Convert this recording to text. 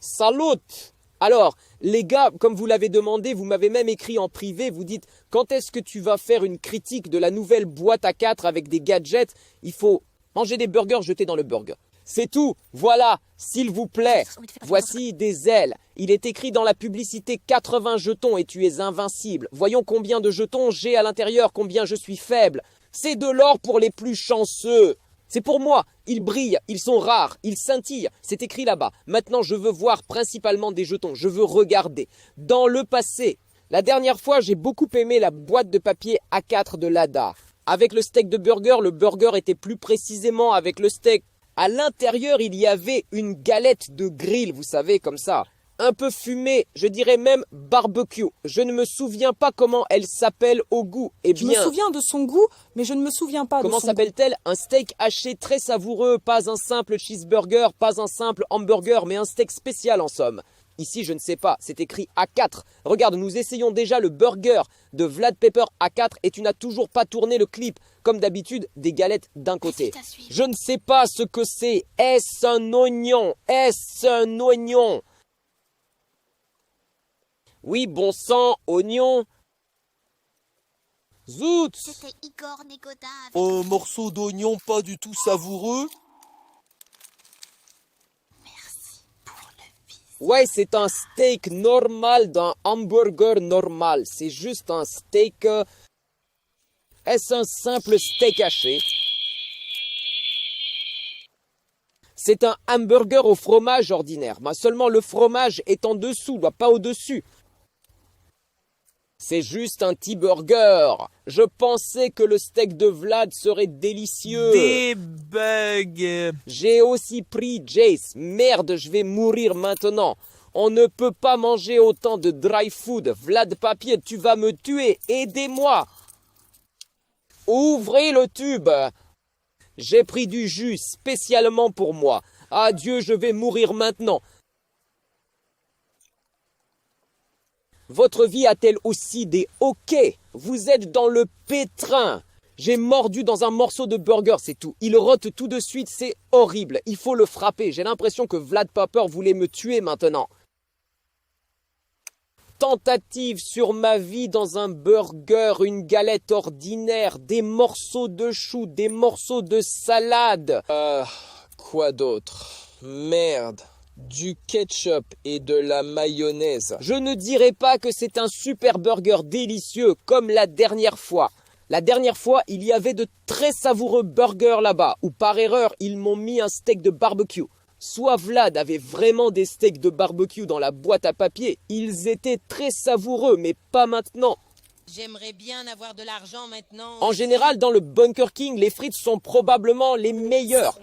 Salut! Alors, les gars, comme vous l'avez demandé, vous m'avez même écrit en privé, vous dites quand est-ce que tu vas faire une critique de la nouvelle boîte à 4 avec des gadgets? Il faut manger des burgers jetés dans le burger. C'est tout, voilà, s'il vous plaît, voici des ailes. Il est écrit dans la publicité 80 jetons et tu es invincible. Voyons combien de jetons j'ai à l'intérieur, combien je suis faible. C'est de l'or pour les plus chanceux. C'est pour moi, ils brillent, ils sont rares, ils scintillent, c'est écrit là-bas. Maintenant, je veux voir principalement des jetons, je veux regarder. Dans le passé, la dernière fois, j'ai beaucoup aimé la boîte de papier A4 de Lada. Avec le steak de burger, le burger était plus précisément avec le steak. À l'intérieur, il y avait une galette de grill, vous savez, comme ça. Un peu fumée, je dirais même barbecue. Je ne me souviens pas comment elle s'appelle au goût. Eh Je me bien, souviens de son goût, mais je ne me souviens pas de comment son goût. s'appelle-t-elle? Un steak haché très savoureux, pas un simple cheeseburger, pas un simple hamburger, mais un steak spécial en somme. Ici, je ne sais pas, c'est écrit A4. Regarde, nous essayons déjà le burger de Vlad Pepper A4 et tu n'as toujours pas tourné le clip. Comme d'habitude, des galettes d'un côté. Je ne sais pas ce que c'est. Est-ce un oignon? Est-ce un oignon? Oui, bon sang, oignon. Zout! C'était Igor Negodin avec Un morceau d'oignon pas du tout savoureux. Ouais, c'est un steak normal d'un hamburger normal. C'est juste un steak. Est-ce un simple steak haché? C'est un hamburger au fromage ordinaire. Mais seulement le fromage est en dessous, pas au-dessus. C'est juste un petit burger. Je pensais que le steak de Vlad serait délicieux. Des bugs. J'ai aussi pris Jace. Merde, je vais mourir maintenant. On ne peut pas manger autant de dry food. Vlad Papier, tu vas me tuer. Aidez-moi. Ouvrez le tube. J'ai pris du jus spécialement pour moi. Adieu, je vais mourir maintenant. Votre vie a-t-elle aussi des hoquets? Vous êtes dans le pétrin. J'ai mordu dans un morceau de burger, c'est tout. Il rote tout de suite, c'est horrible. Il faut le frapper. J'ai l'impression que Vlad Popper voulait me tuer maintenant. Tentative sur ma vie dans un burger, une galette ordinaire, des morceaux de choux, des morceaux de salade. Quoi d'autre? Merde. Du ketchup et de la mayonnaise. Je ne dirais pas que c'est un super burger délicieux comme la dernière fois. La dernière fois, il y avait de très savoureux burgers là-bas, où par erreur, ils m'ont mis un steak de barbecue. Soit Vlad avait vraiment des steaks de barbecue dans la boîte à papier, ils étaient très savoureux, mais pas maintenant. J'aimerais bien avoir de l'argent maintenant. En général, dans le Bunker King, les frites sont probablement les meilleures.